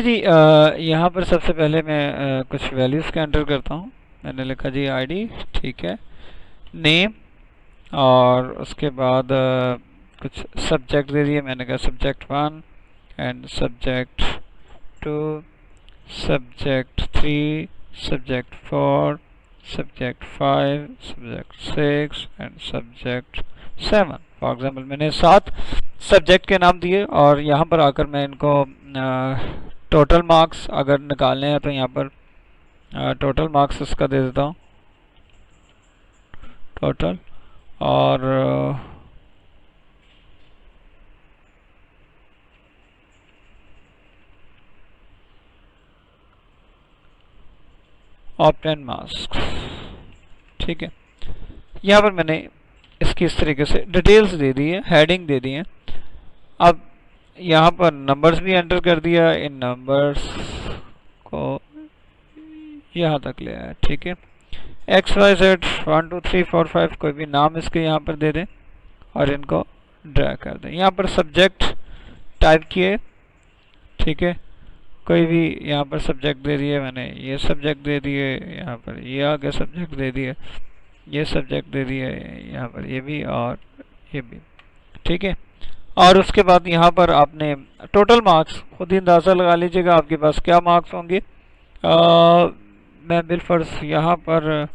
जी यहाँ पर सबसे पहले मैं कुछ वैल्यूज़ का एंटर करता हूँ। मैंने लिखा जी आईडी, ठीक है, नेम, और उसके बाद कुछ सब्जेक्ट दे दिए। मैंने कहा subject 1 and subject 2, subject 3, subject 4, subject 5, subject 6 and subject 7। For example मैंने 7 सब्जेक्ट के नाम दिए, और यहाँ पर आकर मैं इनको टोटल मार्क्स अगर निकालने हैं तो यहाँ पर टोटल मार्क्स इसका दे देता हूँ, टोटल, और ऑब्टेन मार्क्स, ठीक है। यहाँ पर मैंने इसकी इस तरीके से डिटेल्स दे दी है, हेडिंग दे दी है। अब यहाँ पर नंबर्स भी एंटर कर दिया, इन नंबर्स को यहाँ तक ले आया, ठीक है। XYZ 1 2 3 4 5 कोई भी नाम इसके यहाँ पर दे दें और इनको ड्रैग कर दें। यहाँ पर सब्जेक्ट टाइप किए, ठीक है, कोई भी यहाँ पर सब्जेक्ट दे दिए, मैंने ये सब्जेक्ट दे दिए, यहाँ पर ये आगे सब्जेक्ट दे दिए, ये सब्जेक्ट दे दिए, यहाँ पर ये भी और ये भी, ठीक है। और उसके बाद यहाँ पर आपने टोटल मार्क्स खुद ही अंदाज़ा लगा लीजिएगा आपके पास क्या मार्क्स होंगे। मैं बिलफर्ज यहाँ पर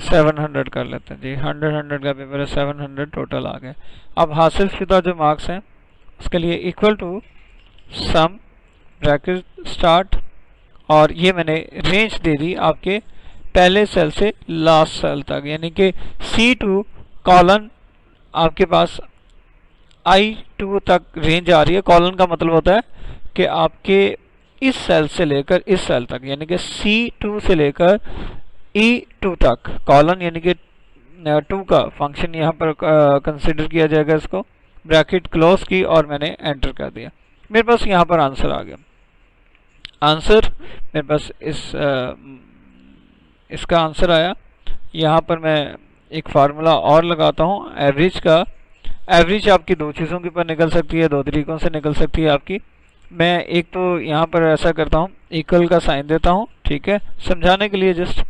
700 कर लेते हैं जी, 100 का पेपर है, 700 टोटल आ गए। अब हासिल शुदा जो मार्क्स हैं उसके लिए equal to sum bracket start, और ये मैंने रेंज दे दी आपके पहले सेल से लास्ट सेल तक, यानी कि C2 कॉलन आपके पास I2 तक रेंज आ रही है। कॉलन का मतलब होता है कि आपके इस सेल से लेकर इस सेल तक, यानी कि C2 से लेकर E2 तक, कॉलन यानी कि 2 का फंक्शन यहाँ पर कंसिडर किया जाएगा। इसको ब्रैकेट क्लोज की और मैंने एंटर कर दिया। मेरे पास यहाँ पर आंसर आ गया। आंसर मेरे पास इसका आंसर आया। यहाँ पर मैं एक फार्मूला और लगाता हूँ एवरेज का। एवरेज आपकी दो चीज़ों के ऊपर निकल सकती है, दो तरीक़ों से निकल सकती है आपकी। मैं एक तो यहाँ पर ऐसा करता हूँ, इक्वल का साइन देता हूँ, ठीक है, समझाने के लिए जस्ट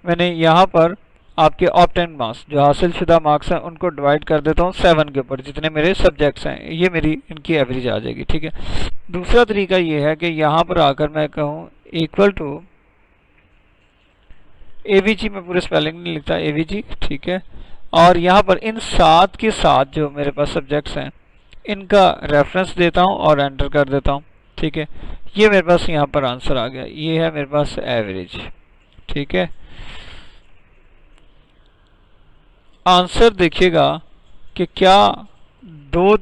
मैंने यहाँ पर आपके ऑब्टेन मार्क्स जो हासिल शुदा मार्क्स हैं उनको डिवाइड कर देता हूँ 7 के ऊपर, जितने मेरे सब्जेक्ट्स हैं, ये मेरी इनकी एवरेज आ जाएगी, ठीक है। दूसरा तरीका ये है कि यहाँ पर आकर मैं कहूँ इक्वल टू AVG, मैं पूरे स्पेलिंग नहीं लिखता, AVG, ठीक है, और यहाँ पर इन 7 के साथ जो मेरे पास सब्जेक्ट्स हैं इनका रेफरेंस देता हूँ और एंटर कर देता हूँ, ठीक है। ये मेरे पास यहाँ पर आंसर आ गया, ये है मेरे पास एवरेज, ठीक है। आंसर देखिएगा कि क्या दो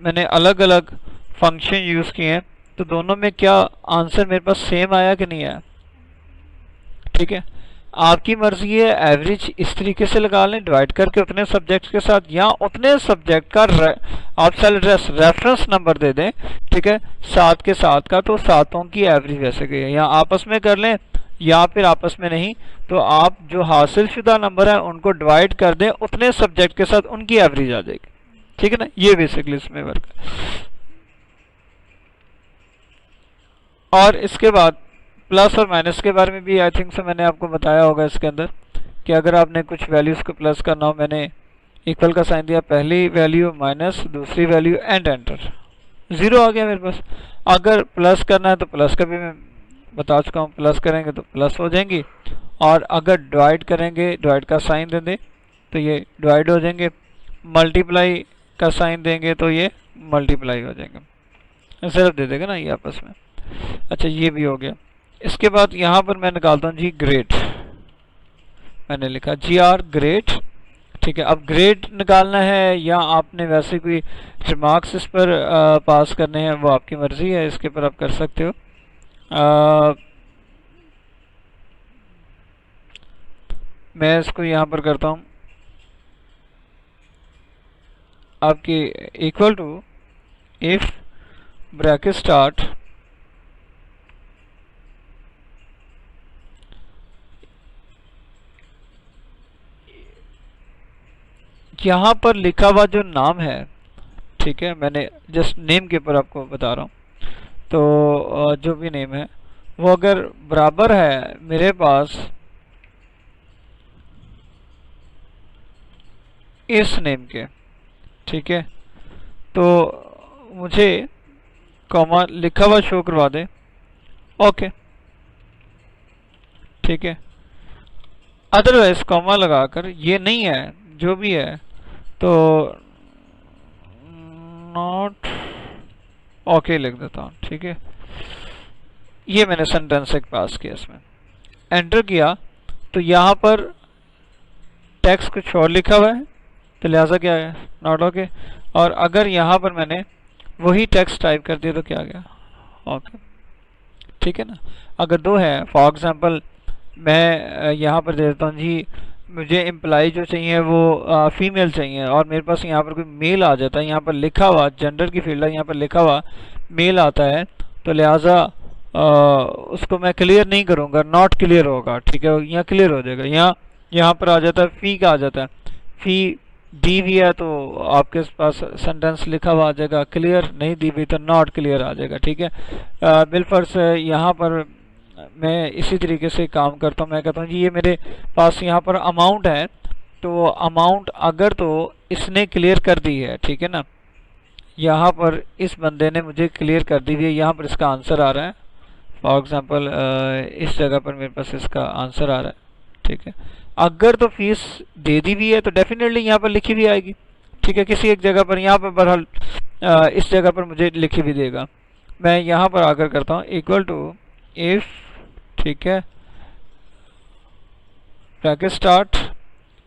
मैंने अलग अलग फंक्शन यूज़ किए हैं तो दोनों में क्या आंसर मेरे पास सेम आया कि नहीं आया, ठीक है। आपकी मर्जी है, एवरेज इस तरीके से लगा लें डिवाइड करके उतने सब्जेक्ट्स के साथ, या उतने सब्जेक्ट का आप सेल रेफरेंस नंबर दे दें, ठीक है, 7 के साथ का, तो सातों की एवरेज वैसे गई है, या आपस में कर लें, या फिर आपस में नहीं तो आप जो हासिल शुदा नंबर है उनको डिवाइड कर दें उतने सब्जेक्ट के साथ, उनकी एवरेज आ जाएगी, ठीक है ना। ये बेसिकली इसमें वर्क है। और इसके बाद प्लस और माइनस के बारे में भी आई थिंक से मैंने आपको बताया होगा इसके अंदर कि अगर आपने कुछ वैल्यूज़ को प्लस करना हो, मैंने इक्वल का साइन दिया, पहली वैल्यू माइनस, दूसरी वैल्यू एंड एंटर, 0 आ गया मेरे पास। अगर प्लस करना है तो प्लस का भी मैं बता चुका हूँ, प्लस करेंगे तो प्लस हो जाएंगी, और अगर डिवाइड करेंगे, डिवाइड का साइन दे दें तो ये डिवाइड हो जाएंगे, मल्टीप्लाई का साइन देंगे तो ये मल्टीप्लाई हो जाएंगे, सिर्फ दे देगा ना ये आपस में। अच्छा, ये भी हो गया। इसके बाद यहाँ पर मैं निकालता हूँ जी ग्रेड, मैंने लिखा GR ग्रेड, ठीक है। अब ग्रेड निकालना है या आपने वैसे कोई रिमार्क्स इस पर पास करने हैं, वो आपकी मर्ज़ी है, इसके ऊपर आप कर सकते हो। मैं इसको यहाँ पर करता हूँ आपकी equal to if bracket start यहाँ पर लिखा हुआ जो नाम है, ठीक है, मैंने जस्ट नेम के ऊपर आपको बता रहा हूँ, तो जो भी नेम है वो अगर बराबर है मेरे पास इस नेम के, ठीक है, तो मुझे कॉमा लिखा हुआ शो करवा दे। ओके, ठीक है। अदरवाइज कॉमा लगाकर ये नहीं है जो भी है तो नॉट ओके लिख देता हूँ, ठीक है। ये मैंने सेंटेंस एक पास किया, इसमें एंटर किया तो यहाँ पर टेक्स्ट कुछ और लिखा हुआ है तो लिहाजा क्या है, नॉट ओके। और अगर यहाँ पर मैंने वही टेक्स्ट टाइप कर दिया तो क्या आ गया, ओके, ठीक है ना। अगर दो है, फॉर एग्जांपल मैं यहाँ पर दे देता हूँ जी मुझे एम्प्लॉय जो चाहिए वो फीमेल चाहिए और मेरे पास यहाँ पर कोई मेल आ जाता है, यहाँ पर लिखा हुआ जेंडर की फील्ड है, यहाँ पर लिखा हुआ मेल आता है, तो लिहाजा उसको मैं क्लियर नहीं करूँगा, नॉट क्लियर होगा, ठीक है। यहाँ क्लियर हो जाएगा, यहाँ पर आ जाता है फी का आ जाता है, फी दी हुई है तो आपके पास सेंटेंस लिखा हुआ आ जाएगा क्लियर, नहीं दी हुई तो नॉट क्लियर आ जाएगा, ठीक है। बिलफर्स यहाँ पर मैं इसी तरीके से काम करता हूँ। मैं कहता हूँ जी ये मेरे पास यहाँ पर अमाउंट है, तो अमाउंट अगर तो इसने क्लियर कर दी है, ठीक है ना, यहाँ पर इस बंदे ने मुझे क्लियर कर दी है, यहाँ पर इसका आंसर आ रहा है। फॉर एग्जांपल इस जगह पर मेरे पास इसका आंसर आ रहा है, ठीक है। अगर तो फीस दे दी हुई है तो डेफिनेटली यहाँ पर लिखी भी आएगी, ठीक है। किसी एक जगह पर यहाँ पर बहरहाल इस जगह पर मुझे लिखी भी देगा। मैं यहाँ पर आकर करता हूँ इक्वल टू इफ, ठीक है, ब्रैकेट स्टार्ट,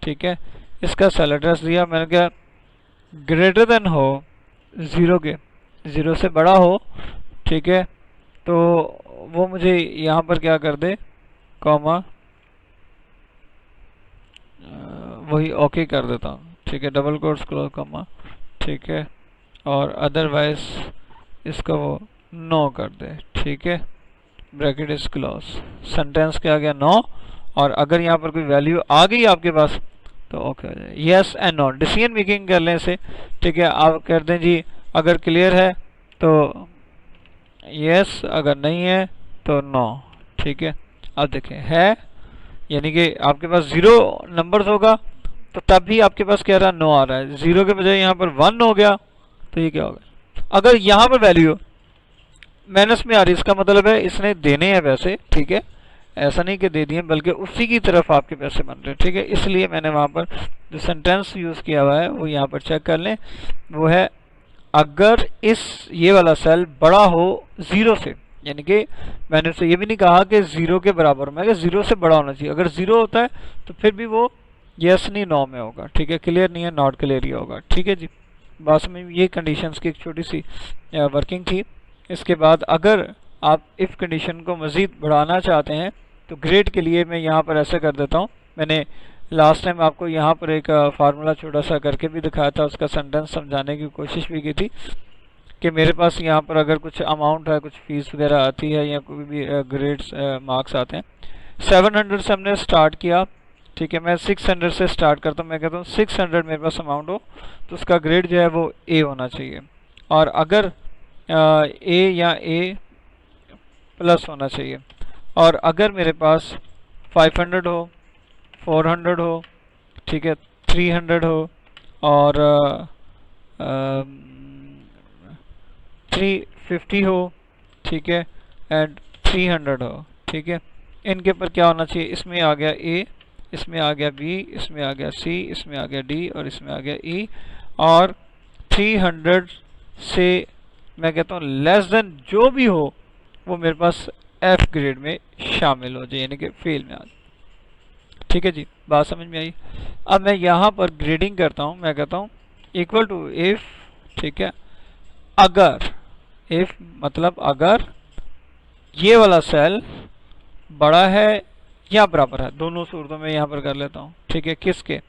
ठीक है। इसका सेल एड्रेस दिया मैंने, क्या ग्रेटर देन हो 0 के, 0 से बड़ा हो, ठीक है, तो वो मुझे यहाँ पर क्या कर दे, कॉमा वही ओके कर देता हूँ, ठीक है, डबल कोट्स क्लोज कॉमा, ठीक है, और अदरवाइज इसका वो नो कर दे, ठीक है, ब्रैकेट इज क्लोज, सेंटेंस क्या आ गया, नो। और अगर यहाँ पर कोई वैल्यू आ गई आपके पास तो ओके हो जाए, yes and no, decision making कर लें से, ठीक है। आप कर दें जी अगर क्लियर है तो यस, अगर नहीं है तो नो, ठीक है। अब देखें है, यानी कि आपके पास 0 नंबर्स होगा तो तब भी आपके पास क्या रहा, नो आ रहा है, 0 के बजाय यहाँ पर 1 हो गया तो ये क्या होगा। अगर यहाँ पर वैल्यू माइनस में आ रही, इसका मतलब है इसने देने हैं पैसे, ठीक है, ऐसा नहीं कि दे दिए बल्कि उसी की तरफ आपके पैसे बन रहे हैं, ठीक है। इसलिए मैंने वहाँ पर जो सेंटेंस यूज़ किया हुआ है वो यहाँ पर चेक कर लें, वो है अगर ये वाला सेल बड़ा हो 0 से, यानी कि मैंने उससे ये भी नहीं कहा कि 0 के बराबर, मैं 0 से बड़ा होना चाहिए। अगर 0 होता है तो फिर भी वो यस नहीं नो में होगा, ठीक है, क्लियर नहीं है नॉट क्लियर ही होगा, ठीक है जी। बस में ये कंडीशंस की एक छोटी सी वर्किंग थी। इसके बाद अगर आप इफ़ कंडीशन को मज़ीद बढ़ाना चाहते हैं तो ग्रेड के लिए मैं यहाँ पर ऐसा कर देता हूँ, मैंने लास्ट टाइम आपको यहाँ पर एक फार्मूला छोटा सा करके भी दिखाया था, उसका सेंटेंस समझाने की कोशिश भी की थी कि मेरे पास यहाँ पर अगर कुछ अमाउंट है, कुछ फीस वगैरह आती है या कोई भी ग्रेड्स मार्क्स आते हैं, 700 से हमने स्टार्ट किया, ठीक है। मैं 600 से स्टार्ट करता हूँ, मैं कहता हूँ 600 मेरे पास अमाउंट हो तो उसका ग्रेड जो है वो ए होना चाहिए, और अगर ए या ए प्लस होना चाहिए, और अगर मेरे पास 500 हो, 400 हो, ठीक है, 300 हो और 350 हो, ठीक है, एंड 300 हो, ठीक है, इनके ऊपर क्या होना चाहिए, इसमें आ गया ए, इसमें आ गया बी, इसमें आ गया सी, इसमें आ गया डी और इसमें आ गया ई, और 300 से मैं कहता हूँ लेस देन जो भी हो वो मेरे पास एफ ग्रेड में शामिल हो जाए, यानी कि फेल में आ जाए, ठीक है जी। बात समझ में आई। अब मैं यहाँ पर ग्रेडिंग करता हूँ, मैं कहता हूँ इक्वल टू इफ, ठीक है, अगर, इफ मतलब अगर ये वाला सेल बड़ा है या बराबर है, दोनों सूरतों में यहाँ पर कर लेता हूँ, ठीक है। किसके,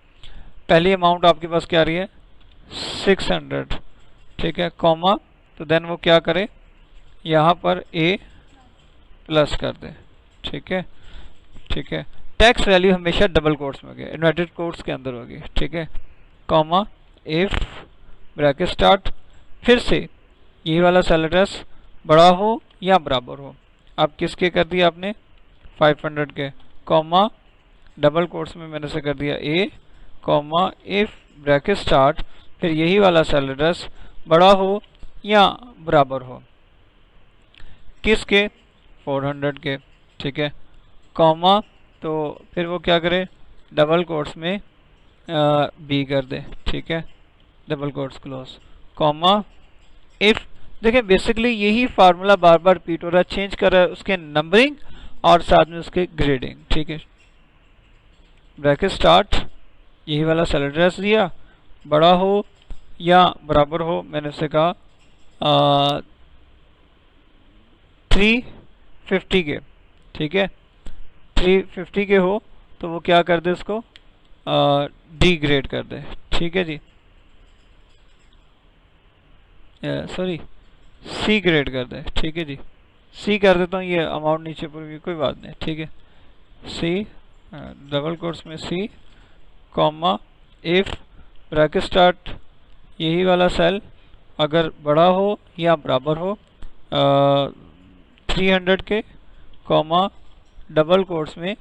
पहली अमाउंट आपके पास क्या आ रही है 600, ठीक है, कॉमा, तो देन वो क्या करे यहाँ पर ए प्लस कर दे, ठीक है, ठीक है। टेक्स्ट वैल्यू हमेशा डबल कोट्स में होगी, इन्वर्टेड कोट्स के अंदर होगी, ठीक है, कॉमा इफ ब्रैकेट स्टार्ट, फिर से ये वाला सेल एड्रेस बड़ा हो या बराबर हो। अब किसके कर दिया आपने 500 के, कॉमा डबल कोट्स में मैंने से कर दिया ए, कॉमा इफ ब्रैकेट स्टार्ट, फिर यही वाला सेल एड्रेस बड़ा हो या बराबर हो किसके 400 के, ठीक है, कॉमा, तो फिर वो क्या करे डबल कोट्स में बी कर दे, ठीक है, double quotes close, comma if. देखिए बेसिकली यही फार्मूला बार बार रिपीट हो रहा है, चेंज कर रहा है उसके नंबरिंग और साथ में उसके ग्रेडिंग, ठीक है। ब्रैकेट स्टार्ट, यही वाला सेल एड्रेस दिया, बड़ा हो या बराबर हो, मैंने उसे कहा 350 के, ठीक है, 350 के हो तो वो क्या कर दे उसको डी ग्रेड कर दे, ठीक है जी, सॉरी सी ग्रेड कर दे, ठीक है जी, सी कर देता हूँ, ये अमाउंट नीचे पर भी कोई बात नहीं, ठीक है, सी डबल कोट्स में सी, कॉमा इफ ब्रैकेट स्टार्ट, यही वाला सेल अगर बड़ा हो या बराबर हो 300 के, कॉमा डबल कोट्स में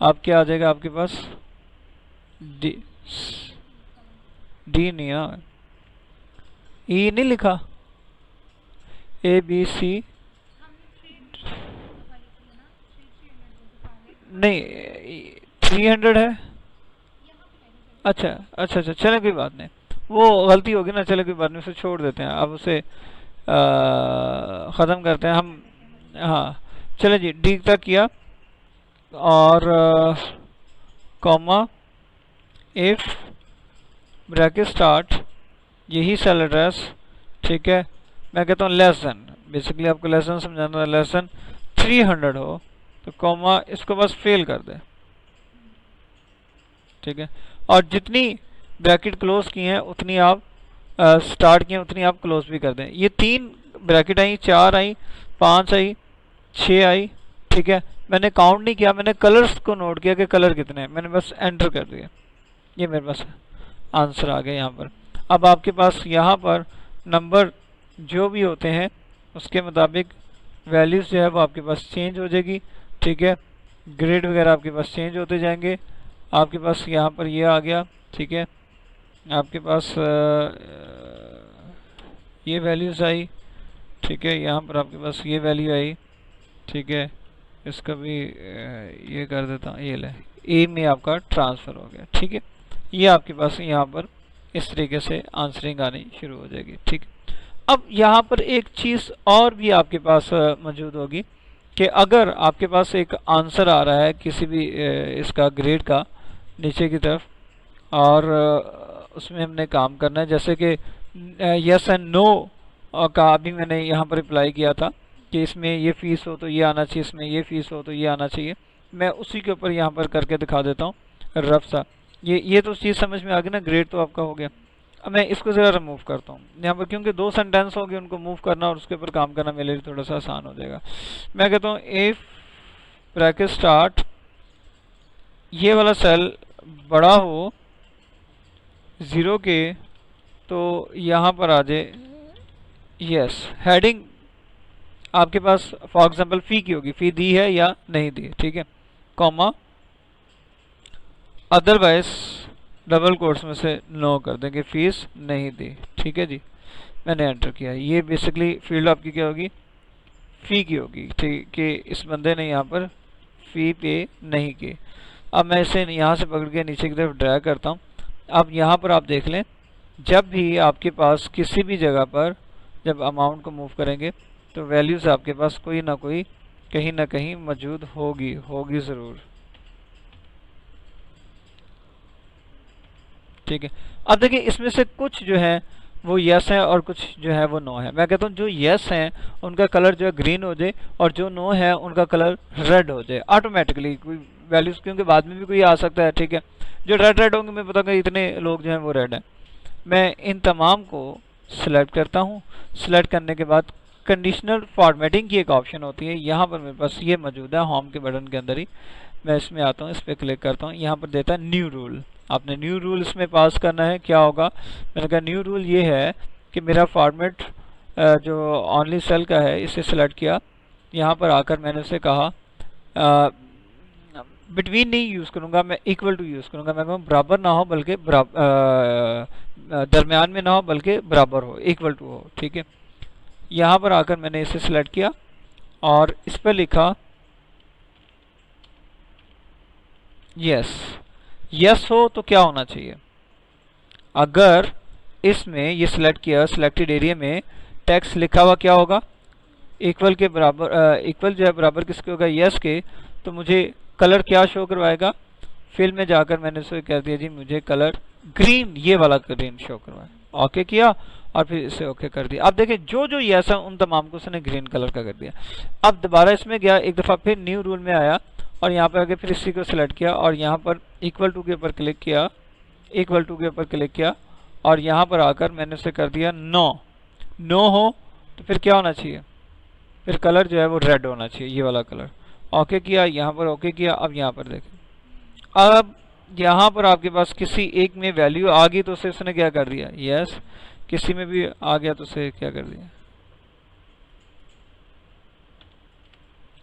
आप क्या आ जाएगा आपके पास डी, डी नहीं है, ई नहीं लिखा, ए बी सी नहीं 300 है, अच्छा अच्छा अच्छा, चले कोई बात नहीं, वो गलती होगी ना, चले कोई बात नहीं, उसे छोड़ देते हैं, अब उसे ख़त्म करते हैं हम। हाँ चले जी, डी तक किया और कॉमा इफ ब्रैकेट स्टार्ट, यही सेल एड्रेस, ठीक है, मैं कहता हूँ लेस देन, बेसिकली आपको लेस देन समझाना है, लेस देन 300 हो तो कॉमा इसको बस फेल कर दे, ठीक है, और जितनी ब्रैकेट क्लोज की हैं उतनी आप स्टार्ट किए उतनी आप क्लोज भी कर दें। ये 3 ब्रैकेट आई, 4 आई, 5 आई, 6 आई, ठीक है, मैंने काउंट नहीं किया, मैंने कलर्स को नोट किया कि कलर कितने हैं, मैंने बस एंटर कर दिया, ये मेरे पास आंसर आ गया यहाँ पर। अब आपके पास यहाँ पर नंबर जो भी होते हैं उसके मुताबिक वैल्यूज़ जो है वो आपके पास चेंज हो जाएगी, ठीक है, ग्रेड वगैरह आपके पास चेंज होते जाएंगे। आपके पास यहाँ पर ये आ गया, ठीक है, आपके पास ये वैल्यूज़ आई, ठीक है, यहाँ पर आपके पास ये वैल्यू आई, ठीक है, इसका भी ये कर देता हूँ, ये ले ए में आपका ट्रांसफ़र हो गया, ठीक है, ये आपके पास यहाँ पर इस तरीके से आंसरिंग आनी शुरू हो जाएगी, ठीक। अब यहाँ पर एक चीज़ और भी आपके पास मौजूद होगी कि अगर आपके पास एक आंसर आ रहा है किसी भी इसका ग्रेड का नीचे की तरफ और उसमें हमने काम करना है, जैसे कि यस एंड नो का अभी मैंने यहाँ पर अप्लाई किया था कि इसमें ये फ़ीस हो तो ये आना चाहिए, इसमें ये फ़ीस हो तो ये आना चाहिए, मैं उसी के ऊपर यहाँ पर करके दिखा देता हूँ रफ सा। ये तो चीज़ समझ में आ गई ना, ग्रेड तो आपका हो गया। अब मैं इसको ज़रा रिमूव करता हूँ यहाँ पर, क्योंकि 2 सेंटेंस हो गए, उनको मूव करना और उसके ऊपर काम करना मेरे लिए थोड़ा सा आसान हो जाएगा। मैं कहता हूँ इफ ब्रैकेट स्टार्ट, ये वाला सेल बड़ा हो 0 के तो यहाँ पर आ जाए यस, हेडिंग आपके पास फॉर एग्जांपल फ़ी की होगी, फ़ी दी है या नहीं दी, ठीक है, कॉमा अदरवाइज डबल कोट्स में से नो कर देंगे, फीस नहीं दी, ठीक है जी, मैंने एंटर किया। ये बेसिकली फील्ड आपकी क्या होगी, फ़ी की होगी, ठीक, कि इस बंदे ने यहाँ पर फ़ी पे नहीं की। अब मैं इसे यहाँ से पकड़ के नीचे की तरफ ड्रैग करता हूँ। अब यहाँ पर आप देख लें, जब भी आपके पास किसी भी जगह पर जब अमाउंट को मूव करेंगे तो वैल्यूज़ आपके पास कोई ना कोई कहीं ना कहीं मौजूद होगी ज़रूर, ठीक है। अब देखिए इसमें से कुछ जो है वो यस है और कुछ जो है वो नो है। मैं कहता हूँ जो यस हैं उनका कलर जो है ग्रीन हो जाए और जो नो है उनका कलर रेड हो जाए ऑटोमेटिकली, कोई वैल्यूज़ क्योंकि बाद में भी कोई आ सकता है, ठीक है। जो रेड होंगे मैं बताऊँगा इतने लोग जो हैं वो रेड हैं। मैं इन तमाम को सिलेक्ट करता हूँ। सिलेक्ट करने के बाद कंडीशनल फॉर्मेटिंग की एक ऑप्शन होती है, यहाँ पर मेरे पास ये मौजूद है होम के बटन के अंदर ही। मैं इसमें आता हूँ, इस पर क्लिक करता हूँ, यहाँ पर देता है न्यू रूल। आपने न्यू रूल इसमें पास करना है। क्या होगा, मैंने कहा न्यू रूल ये है कि मेरा फॉर्मेट जो ओनली सेल का है इसे सिलेक्ट किया। यहाँ पर आकर मैंने उसे कहा बिटवीन नहीं यूज़ करूँगा, मैं इक्वल टू यूज़ करूँगा। मैं कहूँ बराबर ना हो बल्कि दरमियान में ना हो बल्कि बराबर हो, इक्वल टू हो। ठीक है, यहाँ पर आकर मैंने इसे सिलेक्ट किया और इस पर लिखा यस। यस हो तो क्या होना चाहिए, अगर इसमें ये सिलेक्ट किया सिलेक्टेड एरिया में टेक्स्ट लिखा हुआ क्या होगा, इक्वल के बराबर, इक्वल जो है बराबर किसके होगा, यस के। तो मुझे कलर क्या शो करवाएगा, फिल में जाकर मैंने इसे कह दिया जी मुझे कलर ग्रीन, ये वाला ग्रीन शो करवाए। ओके किया और फिर इसे ओके कर दिया। अब देखिए जो जो यस है उन तमाम को उसने ग्रीन कलर का कर दिया। अब दोबारा इसमें गया, एक दफ़ा फिर न्यू रूल में आया और यहाँ पर आगे फिर इसी को सिलेक्ट किया और यहाँ पर इक्वल टू के ऊपर क्लिक किया, इक्वल टू के ऊपर क्लिक किया और यहाँ पर आकर मैंने उसे कर दिया नो। नो हो तो फिर क्या होना चाहिए, फिर कलर जो है वो रेड होना चाहिए, ये वाला कलर। ओके किया, यहाँ पर ओके किया। अब यहाँ पर देखें, अब यहाँ पर आपके पास किसी एक में वैल्यू आ गई तो उसे उसने क्या कर दिया, यस। किसी में भी आ गया तो उसे क्या कर दिया।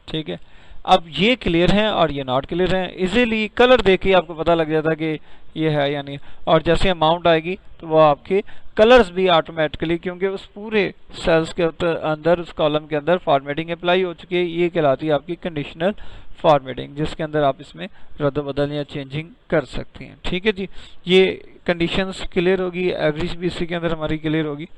ठीक है, अब ये क्लियर है और ये नॉट क्लियर है। इजीली कलर देख के आपको पता लग जाता कि ये है या नहीं। और जैसे अमाउंट आएगी तो वो आपके कलर्स भी ऑटोमेटिकली, क्योंकि उस पूरे सेल्स के अंदर, उस कॉलम के अंदर फॉर्मेटिंग अप्लाई हो चुकी है। ये कहलाती है आपकी कंडीशनल फॉर्मेटिंग, जिसके अंदर आप इसमें रद्द बदल या चेंजिंग कर सकती हैं। ठीक है जी, ये कंडीशंस क्लियर होगी, एवरेज भी इसी के अंदर हमारी क्लियर होगी।